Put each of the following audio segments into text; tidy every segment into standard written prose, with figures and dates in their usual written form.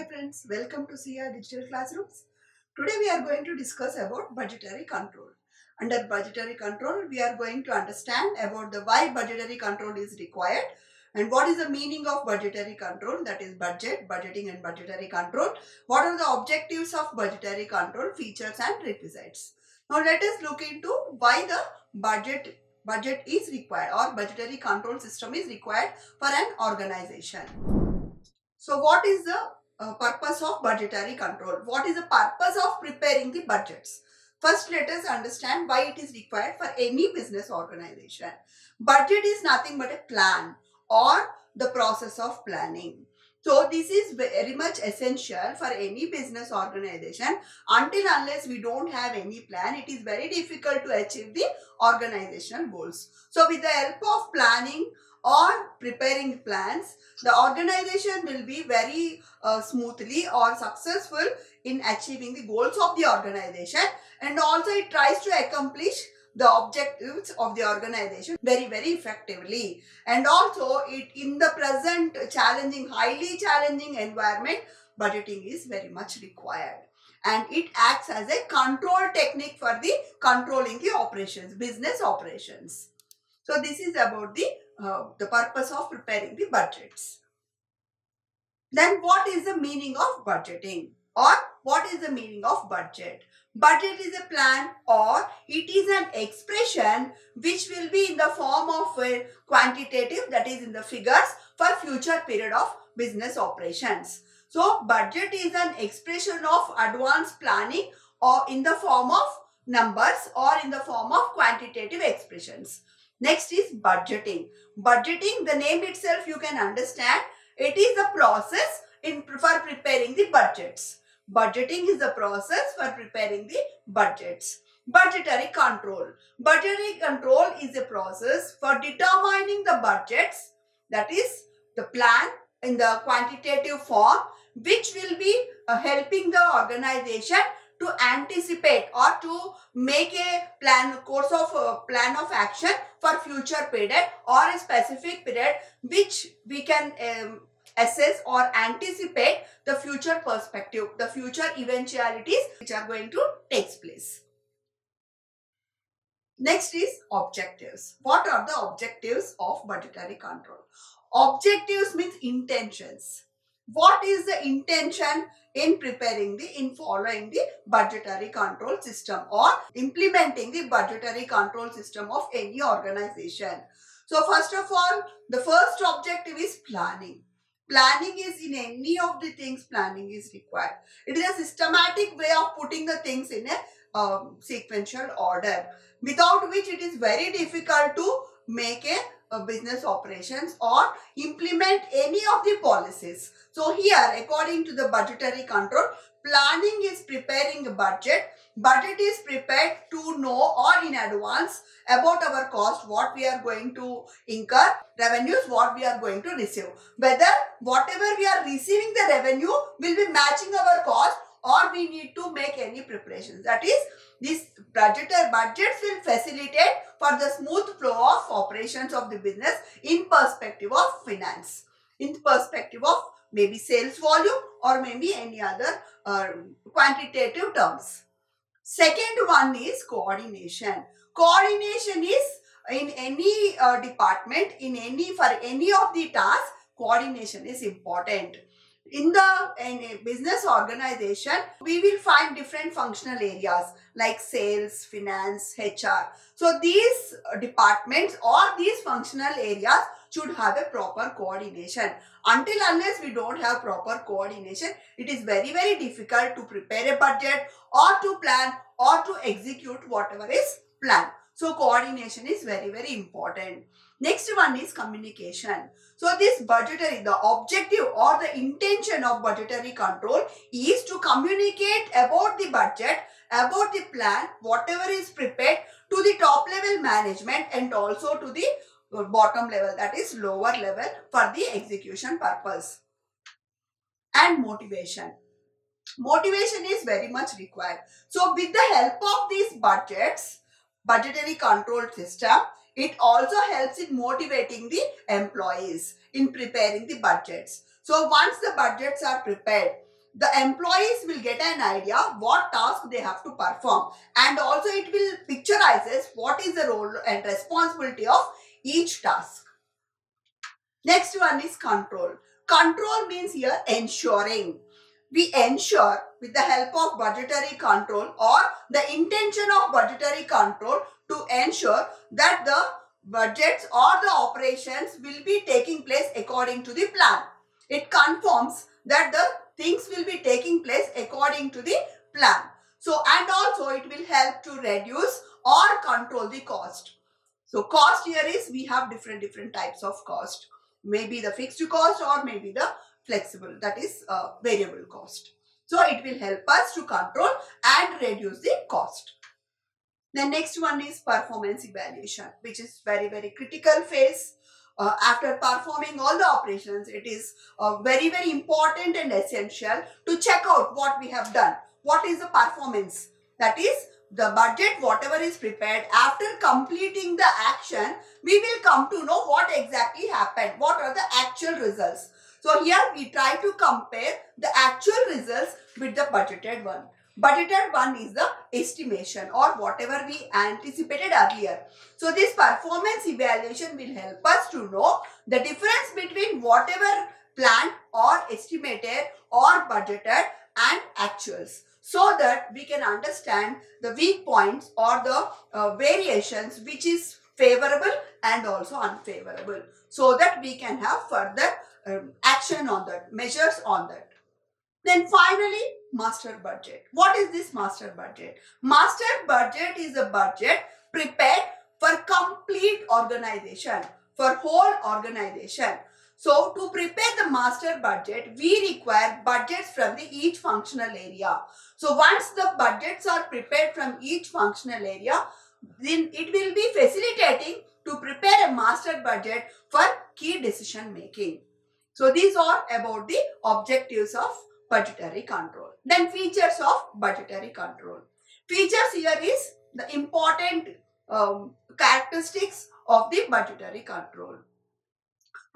Hi friends, welcome to CR Digital Classrooms. Today we are going to discuss about budgetary control. Under budgetary control, we are going to understand about the why budgetary control is required and what is the meaning of budgetary control, that is budget, budgeting and budgetary control. What are the objectives of budgetary control, features and requisites. Now let us look into why the budget is required or budgetary control system is required for an organization. So what is the purpose of budgetary control? What is the purpose of preparing the budgets? First, let us understand why it is required for any business organization. Budget is nothing but a plan or the process of planning. So this is very much essential for any business organization. Until unless we don't have any plan, it is very difficult to achieve the organizational goals. So with the help of planning or preparing plans, the organization will be very smoothly or successful in achieving the goals of the organization, and also it tries to accomplish the objectives of the organization very effectively. And also it in the present highly challenging environment, budgeting is very much required, and it acts as a control technique for the controlling the operations, business operations. So this is about the purpose of preparing the budgets. Then what is the meaning of budgeting, or what is the meaning of budget? Budget is a plan or it is an expression which will be in the form of a quantitative, that is in the figures, for future period of business operations. So budget is an expression of advanced planning or in the form of numbers or in the form of quantitative expressions. Next is budgeting. Budgeting, the name itself you can understand, it is the process for preparing the budgets. Budgeting is the process for preparing the budgets. Budgetary control. Budgetary control is a process for determining the budgets, that is the plan in the quantitative form, which will be helping the organization to anticipate or to make a plan of action for future period or a specific period, which we can assess or anticipate the future perspective, the future eventualities which are going to take place. Next is objectives. What are the objectives of budgetary control? Objectives means intentions. What is the intention in following the budgetary control system or implementing the budgetary control system of any organization? So first of all, the first objective is planning. Planning is in any of the things, planning is required. It is a systematic way of putting the things in a sequential order, without which it is very difficult to make a business operations or implement any of the policies. So here, according to the budgetary control, planning is preparing a budget. Budget is prepared to know or in advance about our cost, what we are going to incur, revenues, what we are going to receive. Whether whatever we are receiving the revenue will be matching our cost, or we need to make any preparations. That is, these budgets will facilitate for the smooth flow of operations of the business in perspective of finance, in perspective of maybe sales volume or maybe any other quantitative terms. Second one is coordination. Coordination is in any department, for any of the tasks, coordination is important. In a business organization, we will find different functional areas like sales, finance, HR. So these departments or these functional areas should have a proper coordination. Until unless we don't have proper coordination, it is very difficult to prepare a budget or to plan or to execute whatever is planned. So coordination is very important. Next one is communication. So this the objective or the intention of budgetary control is to communicate about the budget, about the plan, whatever is prepared, to the top level management and also to the bottom level, that is lower level, for the execution purpose. And motivation. Motivation is very much required. So with the help of these budgetary control system, it also helps in motivating the employees in preparing the budgets. So once the budgets are prepared, the employees will get an idea what task they have to perform, and also it will picturizes what is the role and responsibility of each task. Next one is control. Control means here ensuring. We ensure with the help of budgetary control or the intention of budgetary control to ensure that the budgets or the operations will be taking place according to the plan. It confirms that the things will be taking place according to the plan. So, and also it will help to reduce or control the cost. So, cost here is we have different types of cost. Maybe the fixed cost or maybe the flexible, that is variable cost. So, it will help us to control and reduce the cost. The next one is performance evaluation, which is very critical phase. After performing all the operations, it is very important and essential to check out what we have done. What is the performance? That is the budget, whatever is prepared. After completing the action, we will come to know what exactly happened. What are the actual results? So here we try to compare the actual results with the budgeted one. Budgeted one is the estimation or whatever we anticipated earlier. So this performance evaluation will help us to know the difference between whatever planned or estimated or budgeted and actuals, so that we can understand the weak points or the variations which is favorable and also unfavorable, so that we can have further action on that, measures on that. Then finally, master budget. What is this master budget? Master budget is a budget prepared for complete organization, for whole organization. So, to prepare the master budget, we require budgets from the each functional area. So, once the budgets are prepared from each functional area, then it will be facilitating to prepare a master budget for key decision making. So, these are about the objectives of budgetary control. Then features of budgetary control. Features here is the important characteristics of the budgetary control,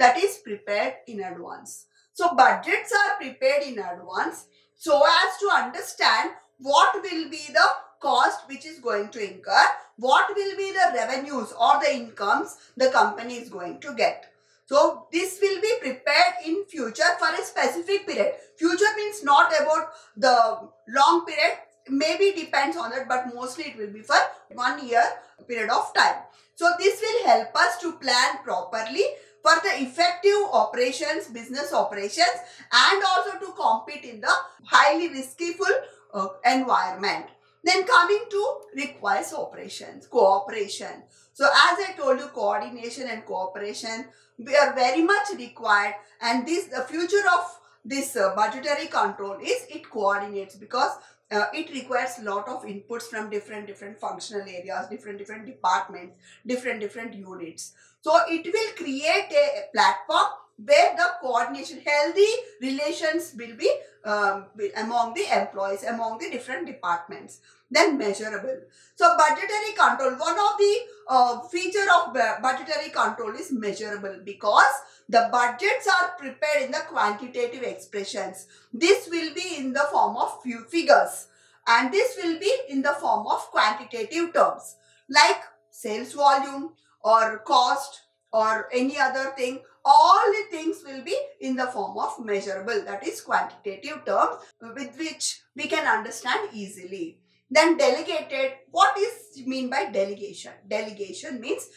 that is prepared in advance. So budgets are prepared in advance so as to understand what will be the cost which is going to incur, what will be the revenues or the incomes the company is going to get. So this will be prepared in future for a specific period. Future means not about the long period, maybe depends on it, but mostly it will be for 1 year period of time. So this will help us to plan properly for the effective operations, business operations, and also to compete in the highly riskyful environment. Then coming to requires operations, cooperation. So as I told you, coordination and cooperation, we are very much required, and this the future of this budgetary control is it coordinates, because it requires a lot of inputs from different functional areas, different departments, different units. So it will create a platform where the coordination, healthy relations will be among the employees, among the different departments. Then measurable. So budgetary control, one of the feature of budgetary control is measurable, because the budgets are prepared in the quantitative expressions. This will be in the form of few figures, and this will be in the form of quantitative terms like sales volume or cost or any other thing. All the things will be in the form of measurable, that is quantitative terms with which we can understand easily. Then delegated. What is mean by delegation? Delegation means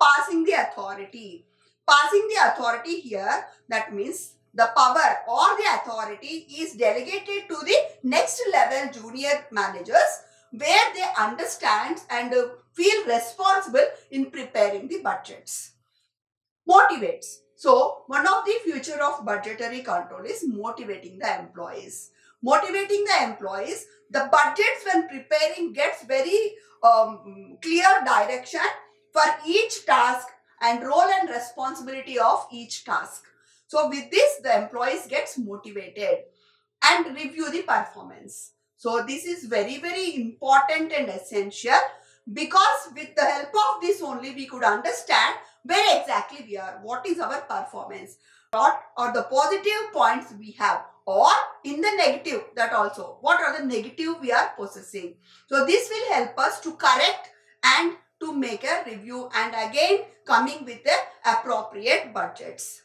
passing the authority. Passing the authority here, that means the power or the authority is delegated to the next level junior managers, where they understand and feel responsible in preparing the budgets. Motivates. So one of the future of budgetary control is motivating the employees. Motivating the employees, the budgets when preparing gets very clear direction for each task and role and responsibility of each task. So with this, the employees gets motivated and review the performance. So this is very important and essential, because with the help of this only we could understand where exactly we are, what is our performance. or the positive points we have, or in the negative, that also what are the negative we are possessing. So this will help us to correct and to make a review and again coming with the appropriate budgets.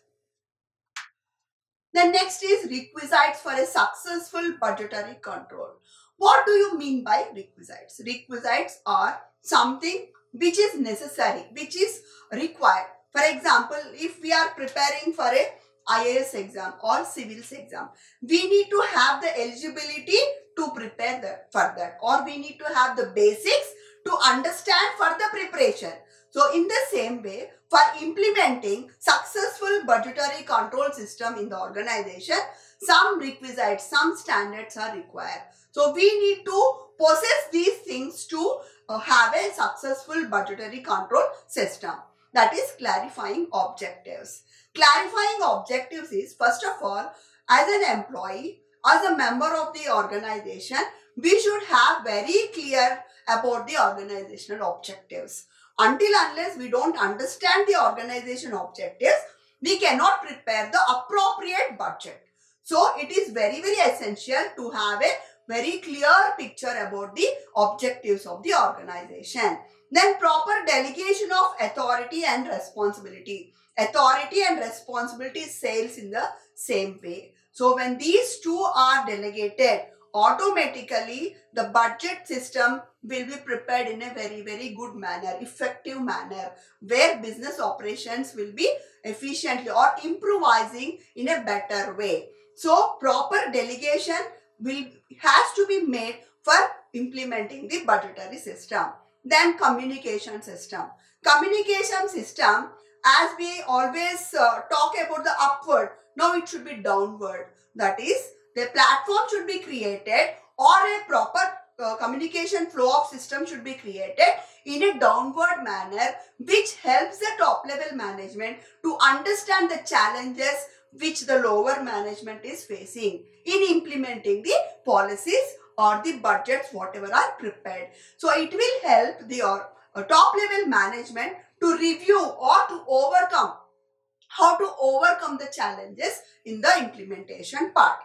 The next is requisites for a successful budgetary control. What do you mean by requisites? Requisites are something which is necessary, which is required. For example, if we are preparing for a IAS exam or civils exam, we need to have the eligibility to prepare for that, or we need to have the basics to understand for the preparation. So in the same way, for implementing successful budgetary control system in the organization, some requisites, some standards are required. So we need to possess these things to have a successful budgetary control system. That is clarifying objectives. Clarifying objectives is, first of all, as an employee, as a member of the organization, we should have very clear about the organizational objectives. Until unless we don't understand the organization objectives, we cannot prepare the appropriate budget. So it is very, very essential to have a very clear picture about the objectives of the organization. Then proper delegation of authority and responsibility. Authority and responsibility sails in the same way. So when these two are delegated, automatically the budget system will be prepared in a very, very good manner, effective manner, where business operations will be efficiently or improvising in a better way. So proper delegation has to be made for implementing the budgetary system. Then communication system. Communication system, as we always talk about the upward, now it should be downward. That is, the platform should be created, or a proper communication flow of system should be created in a downward manner, which helps the top level management to understand the challenges which the lower management is facing in implementing the policies or the budgets whatever are prepared. So it will help the top level management to review or to overcome, how to overcome the challenges in the implementation part.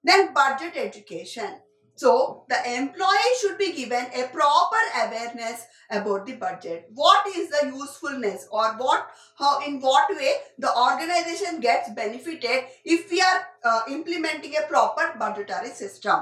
Then budget education. So the employee should be given a proper awareness about the budget. What is the usefulness, or in what way the organization gets benefited if we are implementing a proper budgetary system.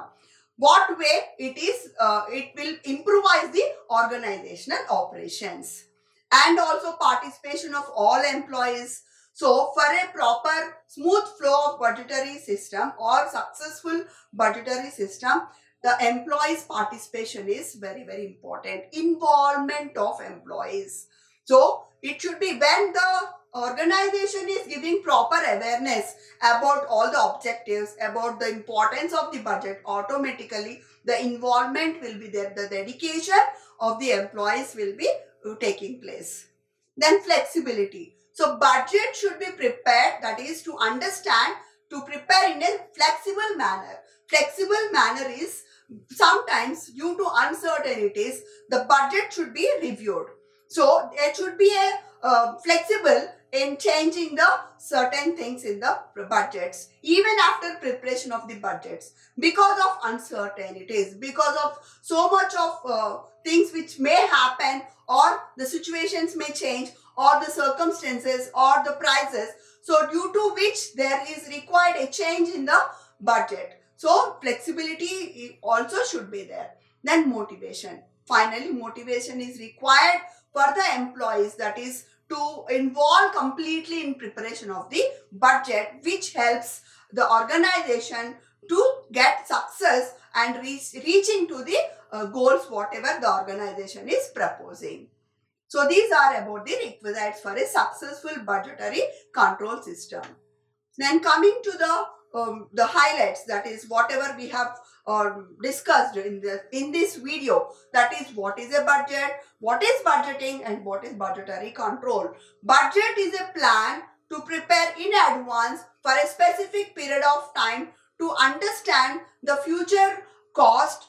What way it will improvise the organizational operations. And also participation of all employees. So for a proper smooth flow of budgetary system or successful budgetary system, the employees' participation is very, very important. Involvement of employees. So it should be when the organization is giving proper awareness about all the objectives, about the importance of the budget, automatically the involvement will be there. The dedication of the employees will be taking place. Then flexibility. So budget should be prepared, that is to understand, to prepare in a flexible manner. Flexible manner is sometimes due to uncertainties, the budget should be reviewed. So it should be a flexible in changing the certain things in the budgets, even after preparation of the budgets, because of uncertainties, because of so much of things which may happen, or the situations may change, or the circumstances or the prices, so due to which there is required a change in the budget. So flexibility also should be there. Then motivation. Finally, motivation is required for the employees, that is to involve completely in preparation of the budget, which helps the organization to get success and reaching to the goals whatever the organization is proposing. So these are about the requisites for a successful budgetary control system. Then coming to the highlights, that is whatever we have discussed in this video, that is what is a budget, what is budgeting, and what is budgetary control. Budget is a plan to prepare in advance for a specific period of time to understand the future cost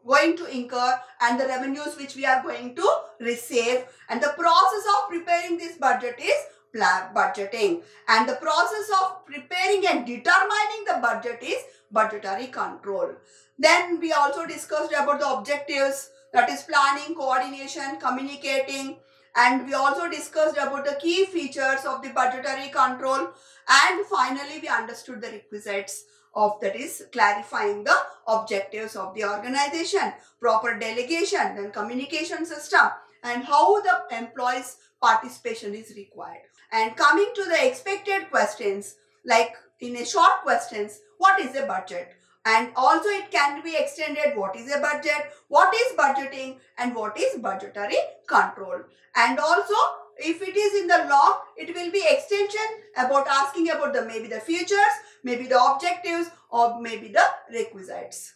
going to incur and the revenues which we are going to receive, and the process of preparing this budget is budgeting, and the process of preparing and determining the budget is budgetary control. Then we also discussed about the objectives, that is planning, coordination, communicating, and we also discussed about the key features of the budgetary control, and finally we understood the requisites of, that is clarifying the objectives of the organization, proper delegation, then communication system, and how the employees participation is required. And coming to the expected questions, like in a short questions, what is a budget? And also it can be extended, what is a budget, what is budgeting, and what is budgetary control. And also if it is in the long, it will be extension about asking about the maybe the features, maybe the objectives, or maybe the requisites.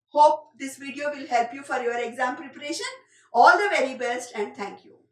Hope this video will help you for your exam preparation. All the very best and thank you.